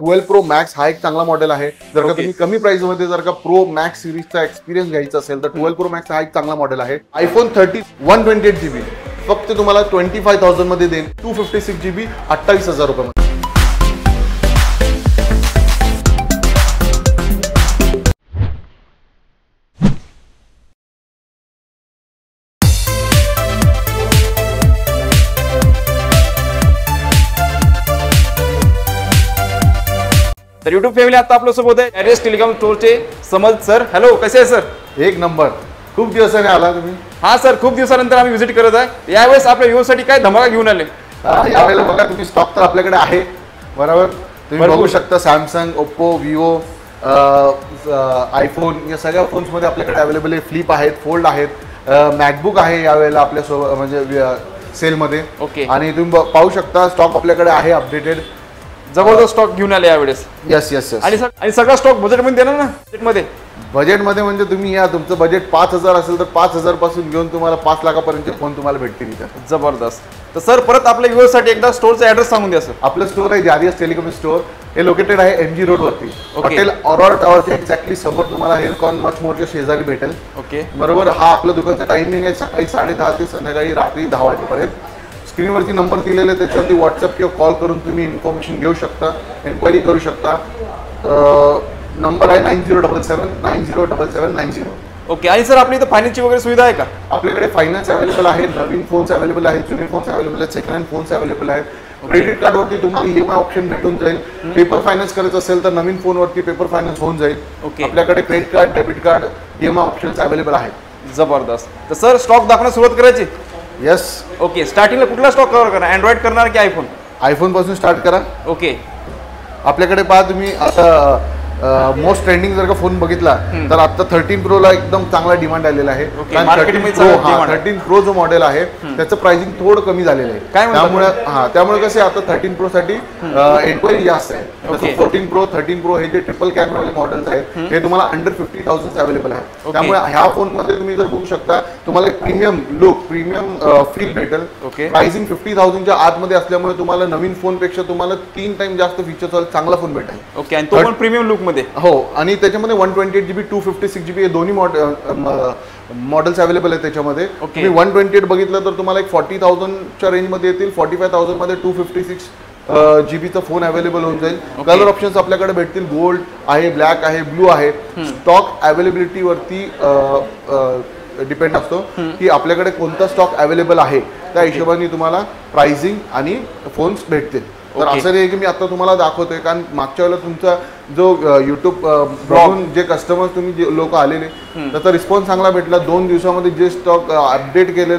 12 pro max हा एक चांगला मॉडेल आहे. जर का तुम्ही कमी प्राइस मध्ये जर का प्रो मॅक्स सिरीजचा एक्सपिरियन्स घ्यायचा असेल तर 12 प्रो मॅक्स हा एक चांगला मॉडेल आहे. iPhone 13 128GB फक्त तुम्हाला 25,000 मध्ये देईल. 256GB 28,000 रुपये. तर YouTube फॅमिली आता आपल्या सोबत आहे एरियस टेलिकॉम स्टोरचे समज सर. हॅलो, कसे आहे सर? एक नंबर. खूप दिवसाने आला तुम्ही. हा सर, खूप दिवसानंतर आम्ही व्हिजिट करत आहे. यावेळेस आपल्या व्ह्यूसाठी काय धमाका घेऊन आले? यावेळेला बघा तुम्ही स्टॉक तर आपल्याकडे आहे बरोबर. तुम्ही बघू शकता सॅमसंग, ओप्पो, विवो, आयफोन या सगळ्या फोन्स मध्ये आपल्याकडे अवेलेबल आहे. फ्लिप आहेत, फोल्ड आहेत, मॅकबुक आहे यावेळेला आपल्या सोबत म्हणजे सेलमध्ये. ओके. आणि तुम्ही पाहू शकता स्टॉक आपल्याकडे आहे अपडेटेड. जबरदस्त स्टॉक घेऊन आले यावेळेस. Yes yes yes. आणि सगळा स्टॉक बजेटमध्ये देणार ना? बजेटमध्ये म्हणजे तुम्ही या तुमचं बजेट 5,000 असेल तर 5,000 पासून घेऊन तुम्हाला 5 लाखापर्यंत फोन तुम्हाला भेटतील इथे. जबरदस्त. तर सर परत आपल्या व्ह्यूअर्ससाठी एकदा स्टोरचा ऍड्रेस सांगून द्या सर. आपलं स्टोर आहे एरियस टेलिकॉम स्टोर. हे लोकेटेड आहे MG रोड वरती. हॉटेल ऑरोरा टॉवरच्या एक्झॅक्टली समोर तुम्हाला हेलकॉन मच मोरच्या शेजारी भेटेल. ओके बरोबर. हा आपलं दुकानचा टायमिंग आहे सकाळी 10:30 ते संध्याकाळी रात्री 10 वाजेपर्यंत. स्क्रीनवरती नंबर दिलेले त्याच्यावरती व्हॉट्सअप किंवा कॉल करून तुम्ही इन्फॉर्मेशन घेऊ शकता, एन्क्वायरी करू शकता. नंबर आहे 9077907790. ओके. आणि सर आपली इथं फायनान्सची वगैरे सुविधा आहे का? आपल्याकडे फायनान्स अवेलेबल आहे, नवीन फोन्स अवेलेबल आहेत, जुने फोन्स अवेलेबल आहेत, सेकंड हँड फोन्स अवेलेबल आहेत. क्रेडिट कार्डवरती तुम्हाला EMI ऑप्शन भेटून जाईल. पेपर फायनान्स करायचं असेल तर नवीन फोनवरती पेपर फायनान्स होऊन जाईल. ओके. आपल्याकडे credit card, debit card, EMI options available आहेत. जबरदस्त. तर सर स्टॉक दाखवण्यास सुरुवात करायची? यस. ओके. स्टार्टिंगला कुठला स्टॉक कव्हर करणार? अँड्रॉइड करणार की आयफोन? आयफोन पासून स्टार्ट करा. ओके. आपल्याकडे पहा तुम्ही आता मोस्ट ट्रेंडिंग जर का फोन बघितला तर आता 13 प्रो ला एकदम चांगला डिमांड आलेला आहे. 13 प्रो जो मॉडेल आहे त्याचं प्राइसिंग थोडं कमी झालेलं आहे. त्यामुळे कसे आता 13 प्रो साठी एन्क्वायरी जास्त आहे. 14 प्रो 13 प्रो हे जे ट्रिपल कॅमेरा मॉडेल्स आहेत हे तुम्हाला अंडर 50,000 अवेलेबल आहे. त्यामुळे ह्या फोन मध्ये तुम्ही जर बघू शकता तुम्हाला प्रीमियम लुक, प्रीमियम फील भेटेल. प्राइसिंग 50,000च्या आतमध्ये असल्यामुळे तुम्हाला नवीन फोन पेक्षा तुम्हाला 3 टाइम जास्त फीचर्स वाला चांगला फोन भेटेल. ओके. आणि तो पण प्रीमियम लुक मध्ये. हो. आणि त्याच्यामध्ये 128GB 256GB हे दोन्ही मॉडेल्स अवेलेबल आहेत त्याच्यामध्ये. तुम्ही 128 बघितलं तर तुम्हाला एक 40,000च्या रेंजमध्ये येतील. 45,000 मध्ये 256GB चा फोन अवेलेबल होऊन जाईल. कलर ऑप्शन्स आपल्याकडे भेटतील. गोल्ड आहे, ब्लॅक आहे, ब्लू आहे. स्टॉक अवेलेबिलिटी वरती डिपेंड असतो की आपल्याकडे कोणता स्टॉक अवेलेबल आहे त्या हिशोबाने तुम्हाला प्राइसिंग आणि फोन्स भेटतील. तर असं नाही की मी आता तुम्हाला दाखवतोय कारण मागच्या वेळेला तुमचा जो युट्यूब बघून जे कस्टमर्स तुम्ही जे लोक आलेले त्याचा रिस्पॉन्स चांगला भेटला. 2 दिवसामध्ये जे स्टॉक अपडेट केले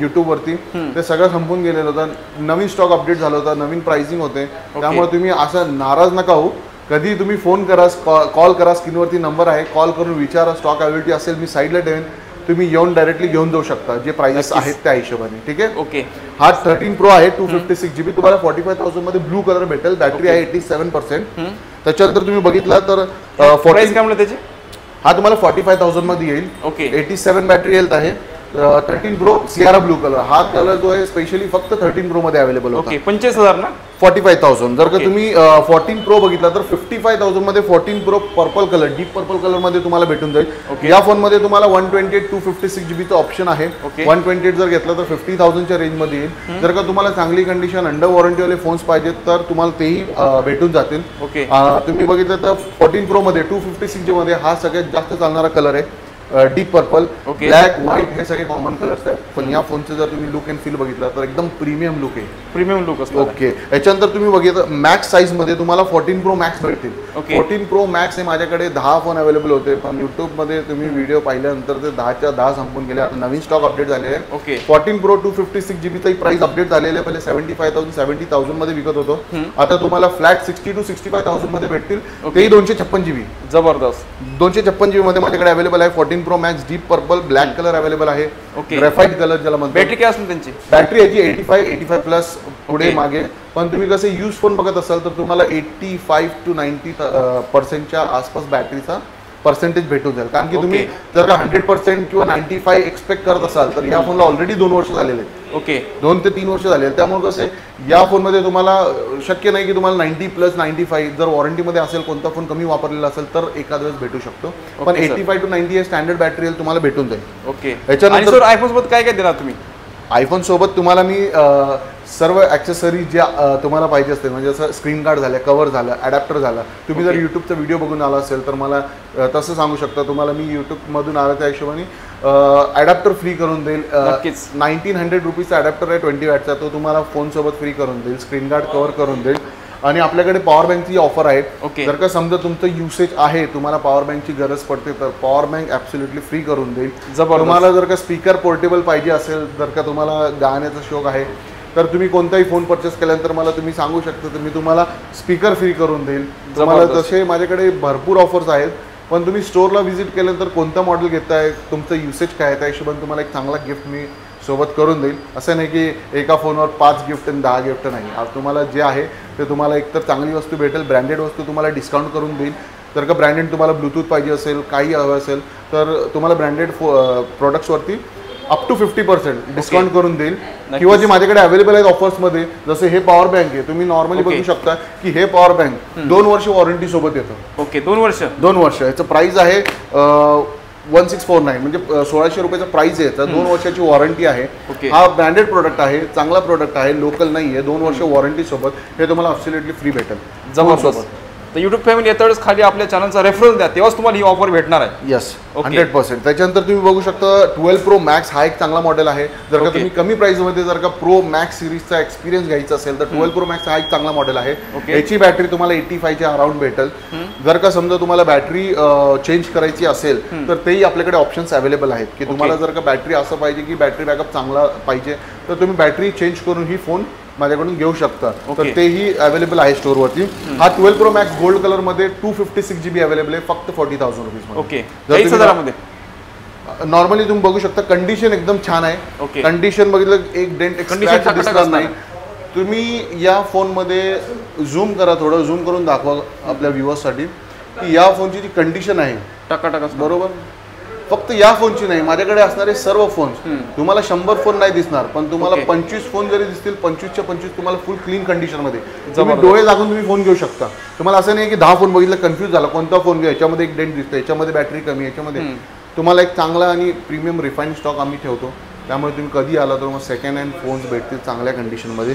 युट्यूब वरती ते सगळं संपून गेलेलं होतं. नवीन स्टॉक अपडेट झाला होता, नवीन प्राइसिंग होते. त्यामुळे तुम्ही असं नाराज नका होऊ. कधी तुम्ही फोन करा, कॉल करा, स्क्रीनवरती नंबर आहे, कॉल करून विचारा. स्टॉक अवेलेबिलिटी असेल मी साईडला ठेवेन, तुम्ही येऊन डायरेक्टली घेऊन जाऊ शकता जे प्राइसेस आहेत त्या हिशोबाने. ठीक आहे. ओके. हा 13 प्रो आहे 256GB. तुम्हाला 45,000 मध्ये ब्लू कलर भेटेल. बॅटरी आहे 87%. त्याच्यानंतर तुम्ही बघितला तर प्राइस काय म्हणलं त्याची? हा तुम्हाला 45,000 मध्ये येईल. ओके. 87 बॅटरी हेल्थ आहे. 13 प्रो सियारा ब्लू कलर हा कलर जो आहे स्पेशली फक्त 13 प्रो मध्ये अवेलेबल होता. 45,000 ना? 45,000. जर का तुम्ही 14 प्रो बघितला तर 55,000 मध्ये 14 pro purple colour, deep purple colour मध्ये तुम्हाला भेटून जाईल. या फोन मध्ये तुम्हाला 128 256GB चा ऑप्शन आहे. 128 जर घेतलं तर 50,000च्या रेंज मध्ये येईल. जर का तुम्हाला चांगली कंडिशन अंडर वॉरंटी वाले फोन्स पाहिजेत तर तुम्हाला तेही भेटून जातील. तुम्ही बघितलं तर 14 प्रो मध्ये 256GB मध्ये हा सगळ्यात जास्त चालणारा कलर आहे. डीप पर्पल, ब्लॅक, व्हाईट हे सगळे कॉमन कलर्स आहेत. पण या फोनचं जर तुम्ही लुक अँड फील बघितला तर एकदम प्रीमियम लुक आहे. प्रीमियम लुक असतो. ओके. याच्यानंतर तुम्ही बघितलं मॅक्स साईज मध्ये तुम्हाला 14 प्रो मॅक्स भेटतील. 14 प्रो मॅक्स हे माझ्याकडे 10 फोन अवेलेबल होते पण युट्यूब मध्ये तुम्ही व्हिडिओ पाहिल्यानंतर ते 10च्या 10 संपून गेले. आता नवीन स्टॉक अपडेट झाले आहे. 14 प्रो 256GB चा प्राइस अपडेट झालेला आहे. पहिले 75,000 70,000 मध्ये विकत होतो. आता तुम्हाला फ्लॅट 60 to 65,000 मध्ये भेटतील. तेही 256GB. जबरदस्त. 256GB मध्ये माझ्याकडे अवेलेबल आहे. 14 pro max deep purple black colour available आहे. ग्रेफाइट कलर ज्याला म्हणतो. बॅटरी काय असेल त्यांची? बॅटरी याची 85 प्लस पुढे मागे. पण तुम्ही कसे यूज फोन बघत असाल तर तुम्हाला 85 to 90% आसपास बॅटरीचा पर्सेंटेज भेटून जाईल. कारण की तुम्ही जर का 100% किंवा 95 एक्सपेक्ट करत असाल तर या फोनला ऑलरेडी 2 वर्ष झालेले आहेत. ओके, 2 ते 3 वर्ष झाले. त्यामुळे कसं आहे या फोनमध्ये तुम्हाला शक्य नाही की तुम्हाला 90+ 95 जर वॉरंटीमध्ये असेल कोणता फोन कमी वापरलेला असेल तर एखाद वेळेस भेटू शकतो. पण 85 to 90 हे स्टँडर्ड बॅटरी तुम्हाला भेटून जाईल. ओके, याच्यानंतर आयफोन सोबत काय काय देणार तुम्ही? आयफोन सोबत तुम्हाला मी सर्व ॲक्सेसरी ज्या तुम्हाला पाहिजे असतील म्हणजे जसं स्क्रीन गार्ड झालं, कव्हर झालं, अडॅप्टर झालं. तुम्ही जर यूट्यूबचा व्हिडिओ बघून आला असेल तर मला तसं सांगू शकता. तुम्हाला मी यूट्यूबमधून आलं त्या हिशोबाने अडॅप्टर फ्री करून देईल. 1900 रुपीजचा अडॅप्टर आहे 20 वॅटचा, तो तुम्हाला फोनसोबत फ्री करून देईल. स्क्रीन गार्ड कव्हर करून देईल. आणि आपल्याकडे पॉवर बँकची ऑफर आहे. जर का समजा तुमचं युसेज आहे, तुम्हाला पॉवर बँकची गरज पडते तर पॉवर बँक ॲब्सोल्युटली फ्री करून देईल. तुम्हाला जर का स्पीकर पोर्टेबल पाहिजे असेल, जर का तुम्हाला गाण्याचा शौक आहे तर तुम्ही कोणताही फोन परचेस केल्यानंतर मला तुम्ही सांगू शकता तर मी तुम्हाला स्पीकर फ्री करून देईल. तुम्हाला तसे माझ्याकडे भरपूर ऑफर्स आहेत. पण तुम्ही स्टोअरला व्हिजिट केल्यानंतर कोणतं मॉडेल घेताय, तुमचं युसेज काय आहे, त्या हिशोबाने तुम्हाला एक चांगला गिफ्ट मी सोबत करून देईल. असं नाही की एका फोनवर 5 गिफ्ट आणि 10 गिफ्ट नाही. आज तुम्हाला जे आहे ते तुम्हाला एकतर चांगली वस्तू भेटेल, ब्रँडेड वस्तू तुम्हाला डिस्काउंट करून देईल. जर का ब्रँडेड तुम्हाला ब्लूटूथ पाहिजे असेल, काही हवं असेल तर तुम्हाला ब्रँडेड प्रोडक्ट्सवरती अप टू 50% डिस्काउंट करून देईल. किंवा जे माझ्याकडे अवेलेबल आहेत ऑफर्समध्ये, जसे हे पॉवर बँक आहे, तुम्ही नॉर्मली बघू शकता की हे पॉवर बँक 2 वर्ष वॉरंटी सोबत येतं. ओके, 2 वर्ष. याचं प्राइस आहे 1649 म्हणजे 1600 रुपयाचा प्राइस आहे. 2 वर्षाची वॉरंटी आहे. हा ब्रँडेड प्रोडक्ट आहे, चांगला प्रोडक्ट आहे, लोकल नाही आहे. 2 वर्ष वॉरंटी सोबत हे तुम्हाला ॲब्सोल्युटली फ्री भेटेल. जबरदस्त. तर युट्यूब फॅमिली येताच खाली आपल्या चॅनलचा रेफरन्स द्या, तेव्हाच तुम्हाला ही ऑफर भेटणार आहे. येस, 100%. त्याच्यानंतर तुम्ही बघू शकता 12 Pro Max हा एक चांगला मॉडेल आहे. जर का तुम्ही कमी प्राइसमध्ये जर का प्रो मॅक्स सिरीजचा एक्सपिरियन्स घ्यायचा असेल तर 12 Pro Max हा एक चांगला मॉडेल आहे. याची बॅटरी तुम्हाला 85च्या अराउंड भेटेल. जर का समजा तुम्हाला बॅटरी चेंज करायची असेल तर तेही आपल्याकडे ऑप्शन्स अवेलेबल आहेत की तुम्हाला जर का बॅटरी असं पाहिजे की बॅटरी बॅकअप चांगला पाहिजे तर तुम्ही बॅटरी चेंज करून ही फोन माझ्याकडून घेऊ शकता. तर तेही अवेलेबल आहे स्टोअरवरती. हा 12 Pro Max गोल्ड कलर मध्ये 256 GB अवेलेबल आहे फक्त 40,000 रुपीज. ओके, 40,000 नॉर्मली तुम्ही बघू शकता. कंडिशन एकदम छान आहे. कंडिशन बघितलं एक डेंट दिसणार नाही. तुम्ही या फोनमध्ये झूम करा, थोडं झूम करून दाखवा आपल्या व्ह्युअर्ससाठी की या फोनची जी कंडिशन आहे टकाटक बरोबर. फक्त या फोनची नाही, माझ्याकडे असणारे सर्व फोन्स तुम्हाला 100 फोन नाही दिसणार पण तुम्हाला 25 फोन जरी दिसतील 25च्या 25 तुम्हाला फुल क्लीन कंडिशन मध्ये तुम्ही डोळे लागून तुम्ही फोन घेऊ शकता. तुम्हाला असं नाही की 10 फोन बघितलं कन्फ्युज झाला कोणता फोन घेऊ, याच्यामध्ये एक डेंट दिसतं, याच्यामध्ये बॅटरी कमी, याच्यामध्ये तुम्हाला एक चांगला आणि प्रीमियम रिफाईन स्टॉक आम्ही ठेवतो. त्यामुळे तुम्ही कधी आला तर मग सेकंड हँड फोन्स भेटतील चांगल्या कंडिशनमध्ये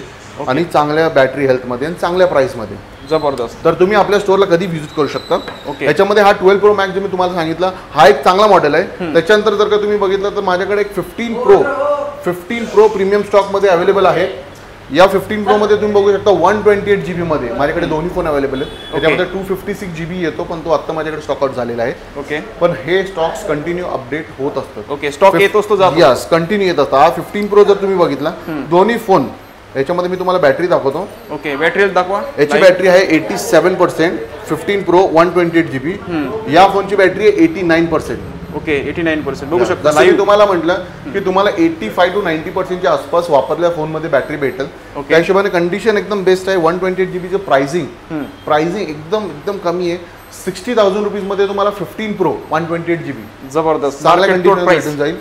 आणि चांगल्या बॅटरी हेल्थमध्ये आणि चांगल्या प्राइसमध्ये. जबरदस्त. तर तुम्ही आपल्या स्टोअरला कधी व्हिजिट करू शकता. याच्यामध्ये हा 12 Pro Max जो मी तुम्हाला सांगितलं हा एक चांगला मॉडेल आहे. त्याच्यानंतर जर का तुम्ही बघितलं तर माझ्याकडे एक 15 Pro प्रीमियम स्टॉकमध्ये अवेलेबल आहे. या 15 Pro मध्ये तुम्ही बघू शकता 128 GB मध्ये माझ्याकडे दोन्ही फोन अवेलेबल आहेत. त्याच्यामध्ये 256 GB येतो पण तो आता माझ्याकडे स्टॉक आउट झालेला आहे. ओके, पण हे स्टॉक्स कंटिन्यू अपडेट होत असतात. ओके, स्टॉक येतोच तो जातो. यस, कंटिन्यू येत असतात. हा 15 Pro जर तुम्ही बघितला दोन्ही फोन याच्यामध्ये मी तुम्हाला बॅटरी दाखवतो. ओके, बॅटरी दाखवा. याची बॅटरी आहे 87%. 15 Pro 128 GB. या फोनची बॅटरी आहे 89%. ओके, 89% बघू शकता. मी तुम्हाला म्हटलं की तुम्हाला 85 to 90% आसपास वापरल्या फोनमध्ये बॅटरी भेटेल. त्या हिशोबाने कंडिशन एकदम बेस्ट आहे. 128 GB प्राइसिंग एकदम कमी आहे. 60,000 रुपीज मध्ये तुम्हाला 15 Pro 128 GB जबरदस्त चांगल्या कंडिशन भेटून जाईल.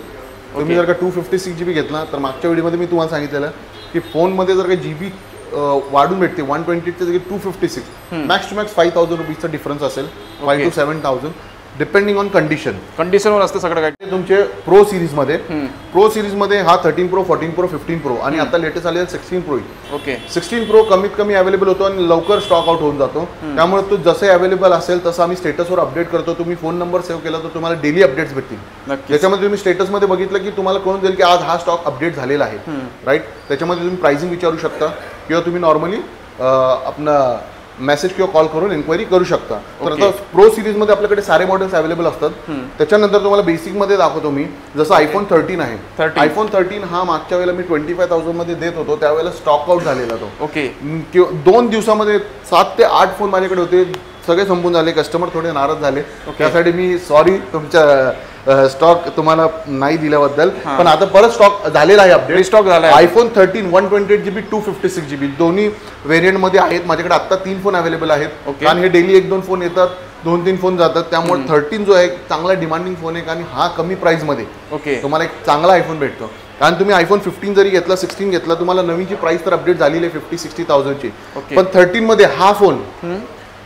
तुम्ही जर का 256 GB घेतला तर मागच्या व्हिडिओमध्ये मी तुम्हाला सांगितलेलं की फोनमध्ये जर का GB वाढून भेटते 128च्या जागी 256 मॅक्स टू मॅक्स 5,000 रुपीजचा डिफरन्स असेल. 5 to 7,000 डिपेंडिंग ऑन कंडिशनवर असतं सगळं काय. तुमचे प्रो सिरीजमध्ये हा 13 Pro 14 Pro 15 Pro आणि आता लेटेस्ट आलेला 16 Pro. ओके, 16 Pro कमीत कमी अवेलेबल होतो आणि लवकर स्टॉक आउट होऊन जातो. त्यामुळे तो जसे अवेलेबल असेल तसं आम्ही स्टेटसवर अपडेट करतो. तुम्ही फोन नंबर सेव्ह केला तर तुम्हाला डेली अपडेट्स भेटतील. त्याच्यामध्ये तुम्ही स्टेटसमध्ये बघितलं की तुम्हाला कळून जाईल की आज हा स्टॉक अपडेट झालेला आहे. राईट, त्याच्यामध्ये तुम्ही प्राइसिंग विचारू शकता किंवा तुम्ही नॉर्मली आपला मेसेज किंवा कॉल करून एन्क्वायरी करू शकता. तर आता प्रो सिरीजमध्ये आपल्याकडे सारे मॉडेल्स अवेलेबल असतात. त्याच्यानंतर तुम्हाला बेसिकमध्ये दाखवतो मी. जसं iPhone 13 आहे. iPhone 13 हा मागच्या वेळेला मी 25,000 मध्ये देत होतो, त्यावेळेला स्टॉक आउट झालेला तो. ओके, 2 दिवसामध्ये 7 ते 8 फोन माझ्याकडे होते, सगळे संपून झाले. कस्टमर थोडे नाराज झाले. त्यासाठी मी सॉरी तुमच्या स्टॉक तुम्हाला नाही दिल्याबद्दल, पण आता परत स्टॉक झालेला आहे, अपडेट स्टॉक झाला आहे. आयफोन 13 128GB 256GB दोन्ही व्हेरियंट मध्ये आहेत माझ्याकडे. आता 3 फोन अवेलेबल आहेत आणि हे डेली 1-2 फोन येतात, 2-3 फोन जातात, त्यामुळे 13 जो आहे चांगला डिमांडिंग फोन आहे आणि हा कमी प्राइस मध्ये तुम्हाला एक चांगला आयफोन भेटतो. कारण तुम्ही आयफोन 15 जरी घेतला, 16 घेतला, तुम्हाला नवीनची प्राइस तर अपडेट झालेली आहे 50-60,000 ची, पण 13 मध्ये हा फोन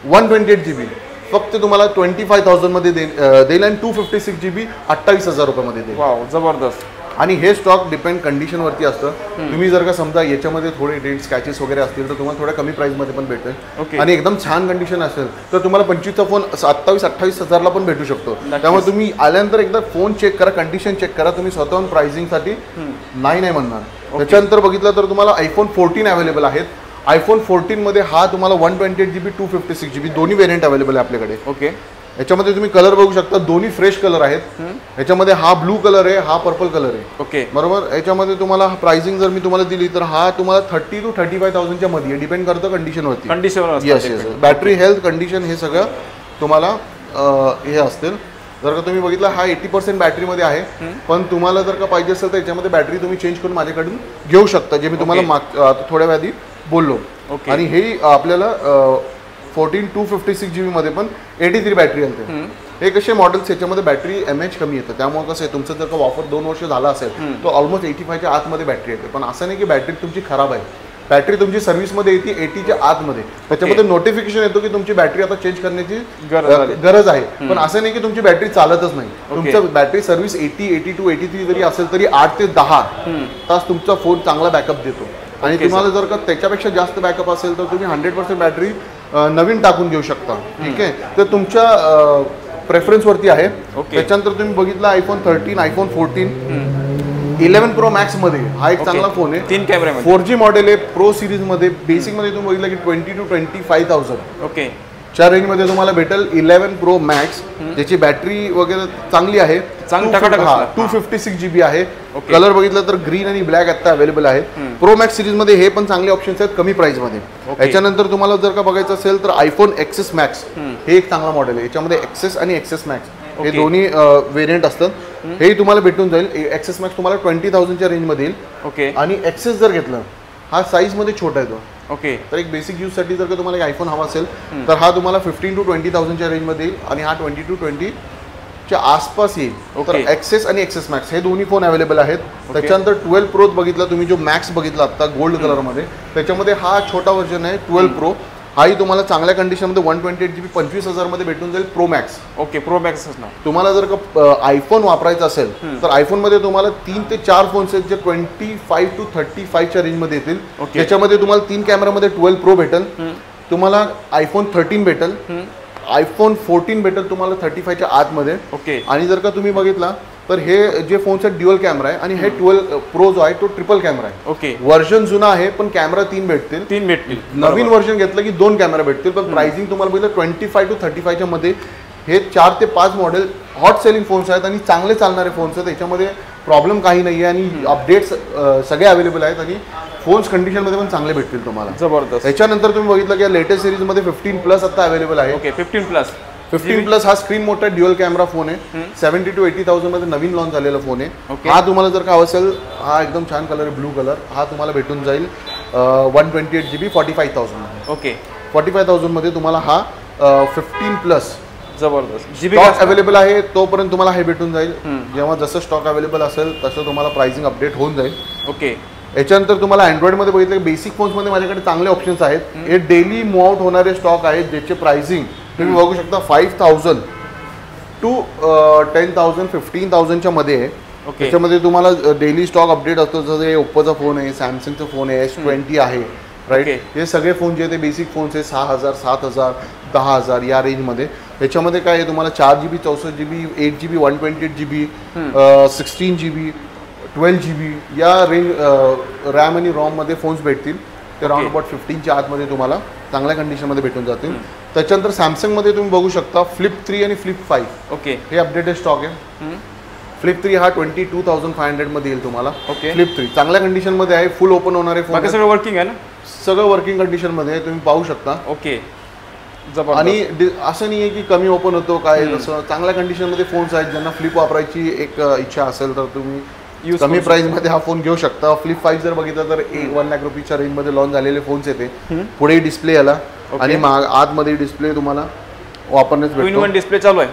128GB फक्त तुम्हाला 25,000 मध्ये देईल आणि 256GB 28,000 रुपयामध्ये देईल. वाव, जबरदस्त. आणि हे स्टॉक डिपेंड कंडिशन वरती असतं. तुम्ही जर का समजा याच्यामध्ये थोडे डेंट स्क्रॅचेस वगैरे असतील तर तुम्हाला थोड्या कमी प्राइस मध्ये पण भेटेल, आणि एकदम छान कंडिशन असेल तर तुम्हाला 25चा फोन 27-28 ला पण भेटू शकतो. त्यामुळे तुम्ही आल्यानंतर एकदा फोन चेक करा, कंडिशन चेक करा, तुम्ही स्वतःहून प्राइसिंग साठी नाही म्हणणार. त्याच्यानंतर बघितलं तर तुम्हाला आयफोन 14 अवेलेबल आहेत. आयफोन 14 मध्ये हा तुम्हाला 128GB 256GB दोन्ही व्हेरियंट अवेलेबल आहे आपल्याकडे. याच्यामध्ये तुम्ही कलर बघू शकता, दोन्ही फ्रेश कलर आहेत. याच्यामध्ये हा ब्लू कलर आहे, हा पर्पल कलर आहे. बरोबर. याच्यामध्ये तुम्हाला प्राइसिंग जर मी तुम्हाला दिली तर हा तुम्हाला 30 to 35,000च्या मध्ये डिपेंड करतं कंडिशनवरती. बॅटरी हेल्थ कंडिशन हे सगळं तुम्हाला हे असतील. जर का तुम्ही बघितलं हा 80% बॅटरीमध्ये आहे, पण तुम्हाला जर का पाहिजे असेल तर याच्यामध्ये बॅटरी तुम्ही चेंज करून माझ्याकडून घेऊ शकता, जे मी तुम्हाला थोड्या वेळ आधी बोललो. आणि हे आपल्याला 14 256GB मध्ये पण 83 बॅटरी आणते. हे कसे मॉडेल्स याच्यामध्ये बॅटरी एमएच कमी येतं, त्यामुळे कसं आहे तुमचं जर का वापर 2 वर्ष झाला असेल तर ऑलमोस्ट 85च्या आतमध्ये बॅटरी येते. पण असं नाही की बॅटरी तुमची खराब आहे, बॅटरी तुमची सर्व्हिसमध्ये येते 80च्या आतमध्ये. त्याच्यामध्ये नोटिफिकेशन येतो की तुमची बॅटरी आता चेंज करण्याची गरज आहे, पण असं नाही की तुमची बॅटरी चालतच नाही. तुमचं बॅटरी सर्व्हिस 80, 82, 83 जरी असेल तरी 8 ते 10 तास तुमचा फोन चांगला बॅकअप देतो. आणि तुम्हाला जर का त्याच्यापेक्षा जास्त बॅकअप असेल तर तुम्ही 100% बॅटरी नवीन टाकून घेऊ शकता. ठीक आहे, तर तुमच्या प्रेफरन्सवरती आहे. त्याच्यानंतर तुम्ही बघितला आयफोन 13, आयफोन 14 11 Pro Max मध्ये हा एक चांगला फोन आहे. 3 कॅमेरा 4G मॉडेल आहे. प्रो सिरीज मध्ये बेसिक मध्ये तुम्ही बघितलं की 20 to 25,000 च्या रेंज मध्ये तुम्हाला भेटेल 11 Pro Max, ज्याची बॅटरी वगैरे चांगली आहे. 256GB आहे. कलर बघितलं तर ग्रीन आणि ब्लॅक आता अवेलेबल आहे. प्रो मॅक्स सिरीज मध्ये हे पण चांगले ऑप्शन्स आहेत कमी प्राइस मध्ये. याच्यानंतर तुम्हाला जर का बघायचं असेल तर आयफोन XS Max हे एक चांगला मॉडेल आहे. याच्यामध्ये XS आणि XS Max हे दोन्ही व्हेरियंट असतात. हे तुम्हाला भेटून जाईल. XS Max तुम्हाला 20,000च्या रेंज मध्ये येईल. आणि XS जर घेतलं हा साईज मध्ये छोटा आहे तो. तर एक बेसिक यूज साठी जर का तुम्हाला एक आयफोन हवा असेल तर हा तुम्हाला 15 to 20,000च्या रेंज मध्ये येईल आणि हा 20 to 20च्या आसपास येईल. तर XS आणि XS Max हे दोन्ही फोन अवेलेबल आहेत. त्याच्यानंतर 12 Pro बघितला तुम्ही, जो मॅक्स बघितला आता गोल्ड कलर मध्ये, त्याच्यामध्ये हा छोटा व्हर्जन आहे 12 Pro. हाही तुम्हाला चांगल्या कंडिशनमध्ये 128GB 25,000 मध्ये भेटून जाईल. Pro max. प्रो मॅक्स ना. तुम्हाला जर का आयफोन वापरायचा असेल तर आयफोन मध्ये तुम्हाला 3 ते 4 फोन्स आहेत जे 25 to 35च्या रेंज मध्ये येतील. त्याच्यामध्ये तुम्हाला 3 कॅमेरामध्ये 12 Pro भेटेल, तुम्हाला आयफोन 13 भेटेल, आयफोन 14 भेटेल तुम्हाला 35च्या आतमध्ये. आणि जर का तुम्ही बघितला तर हे जे फोनचा ड्युअल कॅमेरा आहे आणि हे 12 Pro जो आहे तो ट्रिपल कॅमेरा आहे. व्हर्जन जुना आहे पण कॅमेरा 3 भेटतील. नवीन व्हर्जन घेतलं की 2 कॅमेरा भेटतील. पण प्राइसिंग तुम्हाला बघितलं 25 to 35च्या मध्ये हे 4 ते 5 मॉडेल हॉट सेलिंग फोन्स आहेत आणि चांगले चालणारे फोन्स आहेत. त्याच्यामध्ये प्रॉब्लेम काही नाही आहे आणि अपडेट्स सगळे अवेलेबल आहेत आणि फोन्स कंडिशनमध्ये पण चांगले भेटतील तुम्हाला. जबरदस्त. त्याच्यानंतर तुम्ही बघितलं की लेटेस्ट सिरीजमध्ये 15+ आता अवेलेबल आहे. 15+ हा स्क्रीन मोठा ड्युअल कॅमेरा फोन आहे. 70 to 80,000 मध्ये नवीन लॉन्च झालेला फोन आहे. हा तुम्हाला जर का हवा असेल, हा एकदम छान कलर आहे ब्लू कलर, हा तुम्हाला भेटून जाईल 128GB 45,000. 45,000 मध्ये तुम्हाला हा 15+ जबरदस्त स्टॉक अवेलेबल आहे. तोपर्यंत तुम्हाला हे भेटून जाईल. जेव्हा जसं स्टॉक अवेलेबल असेल तसं तुम्हाला प्राइसिंग अपडेट होऊन जाईल. याच्यानंतर तुम्हाला अँड्रॉइडमध्ये बघितलं बेसिक फोन्समध्ये माझ्याकडे चांगले ऑप्शन्स आहेत. हे डेली मूव आउट होणारे स्टॉक आहेत ज्याचे प्राइसिंग तुम्ही बघू शकता 5,000 to 10,000 15,000च्या मध्ये आहे. त्याच्यामध्ये तुम्हाला डेली स्टॉक अपडेट असतो. जसं ओप्पोचा फोन आहे, सॅमसंगचा फोन आहे, S20 आहे, राईट. हे सगळे फोन जे ते बेसिक फोन्स आहे 6,000 7,000 10,000 या रेंजमध्ये. याच्यामध्ये काय आहे तुम्हाला 4GB 64GB 8GB 128GB 16GB 12GB या रेंज रॅम आणि रॉम मध्ये फोन्स भेटतील. ते राऊंड अबाउट 15च्या आतमध्ये तुम्हाला चांगल्या कंडिशनमध्ये भेटून जातील. त्याच्यानंतर सॅमसंगमध्ये तुम्ही बघू शकता फ्लिप 3 आणि फ्लिप 5 हे अपडेटेड स्टॉक आहे. फ्लिप 3 हा 22,500 मध्ये येईल तुम्हाला. फ्लिप 3 चांगल्या कंडिशनमध्ये आहे, फुल ओपन होणारे फोन, सगळं वर्किंग आहे ना, सगळं वर्किंग कंडिशनमध्ये आहे, तुम्ही पाहू शकता. आणि असं नाही आहे की कमी ओपन होतो काय, जसं चांगल्या कंडिशनमध्ये फोन्स आहेत. ज्यांना फ्लिप वापरायची एक इच्छा असेल तर तुम्ही कमी प्राइसमध्ये हा फोन घेऊ शकता. फ्लिप 5 जर बघितलं तर 1 लाख रुपीच्या रेंजमध्ये लॉन्च झालेले फोन्स येते. पुढे डिस्प्ले याला आणि आतमध्ये डिस्प्ले तुम्हाला वापरण्यास भेटतो. डिस्प्ले चालू आहे.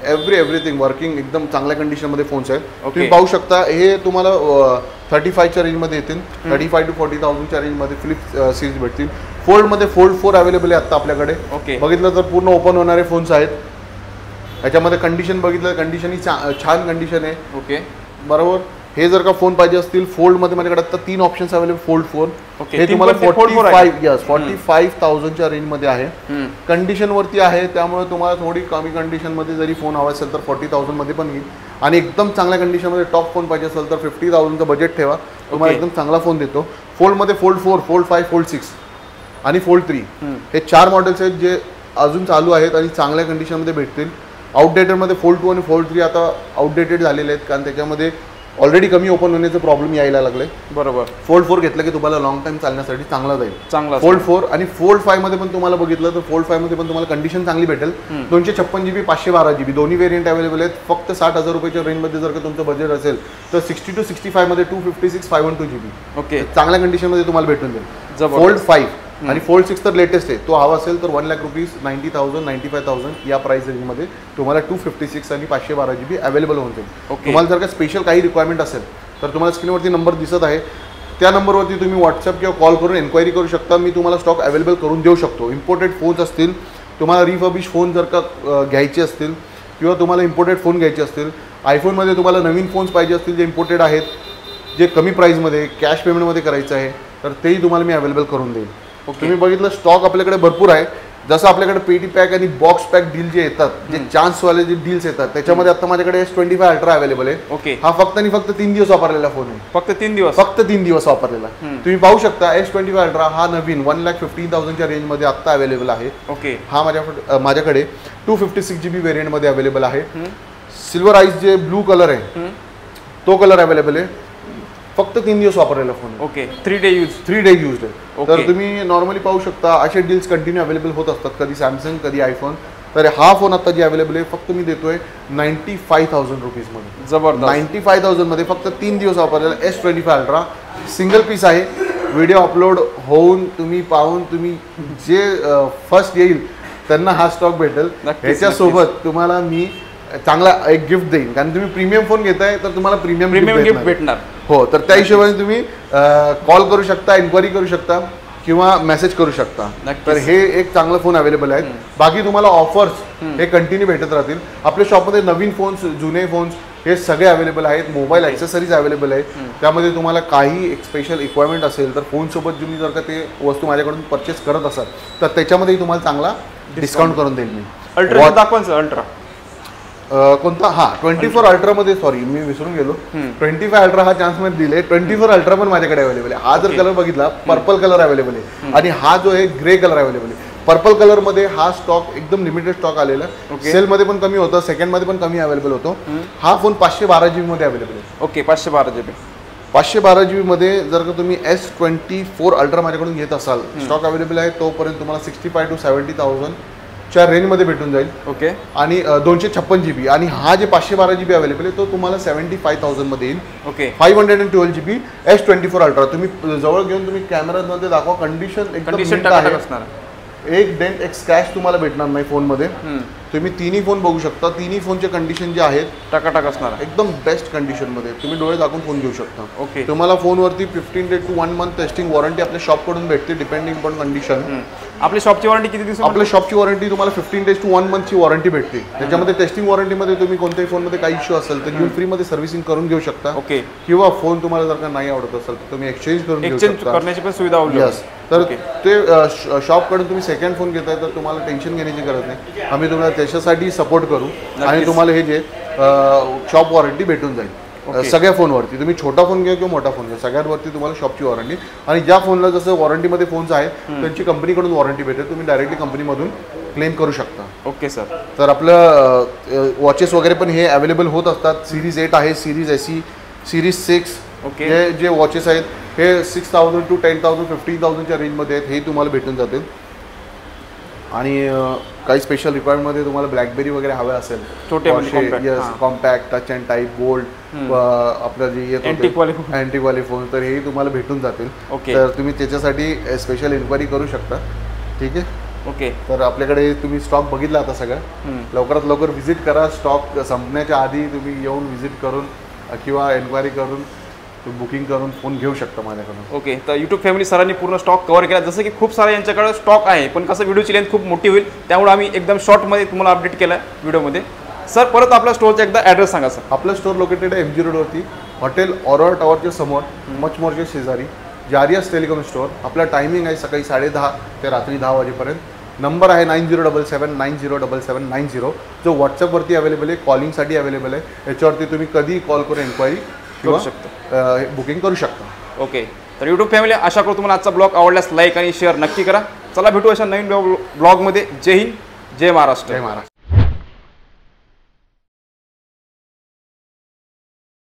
एव्हरीथिंग वर्किंग एकदम चांगल्या कंडिशनमध्ये फोन्स आहेत. तुम्ही पाहू शकता. हे तुम्हाला 35च्या रेंजमध्ये येतील. 35 to 40,000च्या रेंजमध्ये फ्लिप सिरीज भेटतील. फोल्डमध्ये फोल्ड 4 अवेलेबल आहे आता आपल्याकडे. बघितलं तर पूर्ण ओपन होणारे फोन्स आहेत. याच्यामध्ये कंडिशन बघितलं, कंडिशन ही छान कंडिशन आहे. ओके, बरोबर. हे जर का फोन पाहिजे असतील फोल्डमध्ये माझ्याकडे आता 3 ऑप्शन्स अवेलेबल. फोल्ड 4 हे तुम्हाला 45,000च्या रेंजमध्ये आहे. कंडिशन वरती आहे, त्यामुळे तुम्हाला थोडी कमी कंडिशनमध्ये जरी फोन हवा असेल तर 40,000 मध्ये पण येईल. आणि एकदम चांगल्या कंडिशनमध्ये टॉप फोन पाहिजे असेल तर 50,000चं बजेट ठेवा, तुम्हाला एकदम चांगला फोन देतो. फोल्डमध्ये फोल्ड 4, फोल्ड 5, फोल्ड 6 आणि फोल्ड 3 हे 4 मॉडेल्स आहेत जे अजून चालू आहेत आणि चांगल्या कंडिशनमध्ये भेटतील. आउटडेटेडमध्ये फोल्ड 2 आणि फोल्ड 3 आता आउटडेटेड झालेले आहेत, कारण त्याच्यामध्ये ऑलरेडी कमी ओपन होण्याचे प्रॉब्लेम यायला लागले. बरोबर. फोल्ड 4 घेतलं की तुम्हाला लॉंग टाइम चालण्यासाठी चांगला जाईल. चांगला फोल्ड 4 आणि फोल्ड 5 मध्ये पण तुम्हाला बघितलं तर फोल्ड 5 मध्ये पण तुम्हाला कंडिशन चांगली भेटेल. 256 GB 512 GB दोन्ही व्हेरियंट अवेलेबल आहेत. फक्त 60,000 रुपयाच्या रेंजमध्ये जर का तुमचं बजेट असेल तर 60 to 65 मध्ये 256 512 GB ओके चांगल्या कंडिशनमध्ये तुम्हाला भेटून जाईल. फोल्ड 5 आणि फोल्ड 6 तर लेटेस्ट आहे. तो हवा असेल तर 1 लाख रुपीज 90,000 95,000 या प्राइस रेंजमध्ये तुम्हाला 256 आणि 512 GB अवेलेबल होऊन जाईल. तुम्हाला जर का स्पेशल काही रिक्वायरमेंट असेल तर तुम्हाला स्क्रीनवरती नंबर दिसत आहे, त्या नंबरवरती तुम्ही व्हॉट्सअप किंवा कॉल करून एन्क्वायरी करू शकता. मी तुम्हाला स्टॉक अवेलेबल करून देऊ शकतो. इम्पोर्टेड फोन्स असतील, तुम्हाला रिफर्बिश फोन जर का घ्यायचे असतील किंवा तुम्हाला इम्पोर्टेड फोन घ्यायचे असतील, आयफोनमध्ये तुम्हाला नवीन फोन्स पाहिजे असतील जे इम्पोर्टेड आहेत, जे कमी प्राईसमध्ये कॅश पेमेंटमध्ये करायचं आहे, तर तेही तुम्हाला मी अवेलेबल करून देईल. तुम्ही बघितलं स्टॉक आपल्याकडे भरपूर आहे. जसं आपल्याकडे पेटी पॅक आणि बॉक्स पॅक डील जे येतात, जे चान्सवाले जे डील्स येतात, त्याच्यामध्ये आता माझ्याकडे S25 अल्ट्रा अवेलेबल आहे. ओके, हा फक्त आणि फक्त 3 दिवस वापरलेला फोन आहे. फक्त 3 दिवस, फक्त 3 दिवस वापरलेला. तुम्ही पाहू शकता S25 अल्ट्रा हा नवीन 1,15,000च्या रेंजमध्ये आता अवेलेबल आहे. ओके, हा माझ्याकडे 256 GB व्हेरियंटमध्ये अवेलेबल आहे. सिल्वर आईस जे ब्लू कलर आहे तो कलर अवेलेबल आहे. फक्त 3 दिवस वापरलेला फोन. ओके, 3 डे यूज आहे. तर तुम्ही नॉर्मली पाहू शकता असे डील्स कंटिन्यू अवेलेबल होत असतात, कधी सॅमसंग कधी आयफोन. तर हा फोन आता जे अवेलेबल आहे फक्त मी देतोय 95,000 रुपीजमध्ये. जबरदस्त. 95,000 मध्ये फक्त 3 दिवस वापरलेला S25 अल्ट्रा सिंगल पीस आहे. व्हिडिओ अपलोड होऊन तुम्ही पाहून तुम्ही जे फर्स्ट येईल त्यांना हा स्टॉक भेटेल. ह्याच्यासोबत तुम्हाला मी चांगला एक गिफ्ट देईन, कारण तुम्ही प्रीमियम फोन घेताय तर तुम्हाला प्रीमियम गिफ्ट भेटणार. हो, तर त्या हिशोबाने तुम्ही कॉल करू शकता, एन्क्वायरी करू शकता किंवा मेसेज करू शकता. तर हे एक चांगला फोन अवेलेबल आहे. बाकी तुम्हाला ऑफर्स हे कंटिन्यू भेटत राहतील. आपल्या शॉपमध्ये नवीन फोन्स, जुने फोन्स हे सगळे अवेलेबल आहेत. मोबाईल ॲक्सेसरीज अवेलेबल आहे. त्यामध्ये तुम्हाला काही एक स्पेशल रिक्वायरमेंट असेल तर फोनसोबत तुम्ही जर का ते वस्तू माझ्याकडून परचेस करत असाल तर त्याच्यामध्येही तुम्हाला चांगला डिस्काउंट करून देईल मी. अल्ट्रा दाखवा सर. अल्ट्रा कोणता? हा 24 अल्ट्रामध्ये, सॉरी मी विसरून गेलो. 25 अल्ट्रा हा चान्स मध्ये दिले. 24 अल्ट्रा पण माझ्याकडे अवेलेबल आहे. हा जर कलर बघितला पर्पल कलर अवेलेबल आहे आणि हा जो आहे ग्रे कलर अवेलेबल आहे. पर्पल कलर मध्ये हा स्टॉक एकदम लिमिटेड स्टॉक आलेला. सेल मध्ये पण कमी होतं, सेकंड मध्ये पण कमी अवेलेबल होतो. हा फोन 512 GB मध्ये अवेलेबल आहे. Okay, 512 GB. 512 GB मध्ये जर का तुम्ही S24 अल्ट्रा माझ्याकडून घेत असाल, स्टॉक अवेलेबल आहे तोपर्यंत तुम्हाला 65 to 70,000 च्या रेंजमध्ये भेटून जाईल. ओके, आणि 256 GB आणि हा जे 512 GB अवेलेबल आहे तो तुम्हाला 75,000 मध्ये येईल. Okay, 512 GB S24 ultra. तुम्ही जवळ घेऊन तुम्ही कॅमेरामध्ये दाखवा, कंडिशन एकदम एक डेंट एक स्क्रॅच तुम्हाला भेटणार नाही फोनमध्ये. तुम्ही तिन्ही फोन बघू शकता. तिन्ही फोनचे कंडिशन जे आहेत टकाटक असणार, एकदम बेस्ट कंडिशनमध्ये. तुम्ही डोळे दाखवून फोन घेऊ शकता. ओके, तुम्हाला फोनवरती 15 days to 1 month testing warranty आपल्या शॉपकडून भेटते डिपेंडिंग ऑन कंडिशन. आपल्या शॉपची वॉरंटी किती दिवस? आपल्या शॉपची वॉरंटी तुम्हाला 15 days to 1 month ची वॉरंटी भेटते. त्याच्यामध्ये टेस्टिंग वॉरंटीमध्ये तुम्ही कोणत्याही फोनमध्ये काही इश्यू असेल तर घेऊन फ्रीमध्ये सर्व्हिसिंग करून घेऊ शकता. ओके, किंवा फोन तुम्हाला जर का नाही आवडत असेल तर तुम्ही एक्सचेंज करून घेऊ शकता. करण्याची पण सुविधा आहे. यस, तर ते शॉपकडून तुम्ही सेकंड फोन घेताय तर तुम्हाला टेन्शन घेण्याची गरज नाही. आम्ही तुम्हाला त्याच्यासाठी सपोर्ट करू आणि तुम्हाला हे जे शॉप वॉरंटी भेटून जाईल सगळ्या फोनवरती. तुम्ही छोटा फोन घ्या किंवा मोठा फोन घ्या, सगळ्यांवरती तुम्हाला शॉपची वॉरंटी. आणि ज्या फोनला जसं वॉरंटीमध्ये फोन्स आहेत त्यांची कंपनीकडून वॉरंटी भेटेल. तुम्ही डायरेक्टली कंपनीमधून क्लेम करू शकता. Okay sir. तर आपलं वॉचेस वगैरे पण हे अवेलेबल होत असतात. सिरीज 8 आहे, सिरीज SE, सिरीज 6. ओके, हे जे वॉचेस आहेत हे 6,000 to 10,000 15,000च्या रेंजमध्ये आहेत. हे तुम्हाला भेटून जातील. आणि काही स्पेशल रिक्वायरमेंटमध्ये तुम्हाला ब्लॅकबेरी वगैरे हवे असेल, छोटे compact touch and type gold आपलं जे येत अँटिकवाले फोन, तर हे तुम्हाला भेटून जातील. तर तुम्ही त्याच्यासाठी स्पेशल इन्क्वायरी करू शकता. ठीक आहे. ओके. तर आपल्याकडे तुम्ही स्टॉक बघितला आता सगळं. लवकरात लवकर व्हिजिट करा. स्टॉक संपण्याच्या आधी तुम्ही येऊन व्हिजिट करून किंवा एन्क्वायरी करून बुकिंग करून फोन घेऊ शकता माझ्याकडून. ओके. तर यूट्यूब फॅमिली सरांनी पूर्ण स्टॉक कव्हर केला. जसं की खूप सारा यांच्याकडे स्टॉक आहे, पण कसं व्हिडिओची लेंथ खूप मोठी होईल, त्यामुळे आम्ही एकदम शॉर्टमध्ये तुम्हाला अपडेट केला व्हिडिओमध्ये. सर परत आपल्या स्टोअरचा एकदा ॲड्रेस सांगा सर. आपलं स्टोअर लोकेटेड आहे MG रोडवरती, हॉटेल ऑरोरा टॉवरच्या समोर, मचमोरच्या शेजारी, जारियास टेलिकॉम स्टोअर. आपला टायमिंग आहे सकाळी 10:30 ते रात्री 10 वाजेपर्यंत. नंबर आहे 9077907790, जो व्हॉट्सअपवरती अवेलेबल आहे, कॉलिंगसाठी अवेलेबल आहे. याच्यावरती तुम्ही कधी कॉल करून एन्क्वायरी करू शकता, बुकिंग करू शकता. ओके. तर यूट्यूब फॅमिली आशा करू तुम्हाला आजचा ब्लॉग आवडल्यास लाईक आणि शेअर नक्की करा. चला भेटू अशा नवीन ब्लॉगमध्ये. जय हिंद, जय महाराष्ट्र. जय महाराष्ट्र.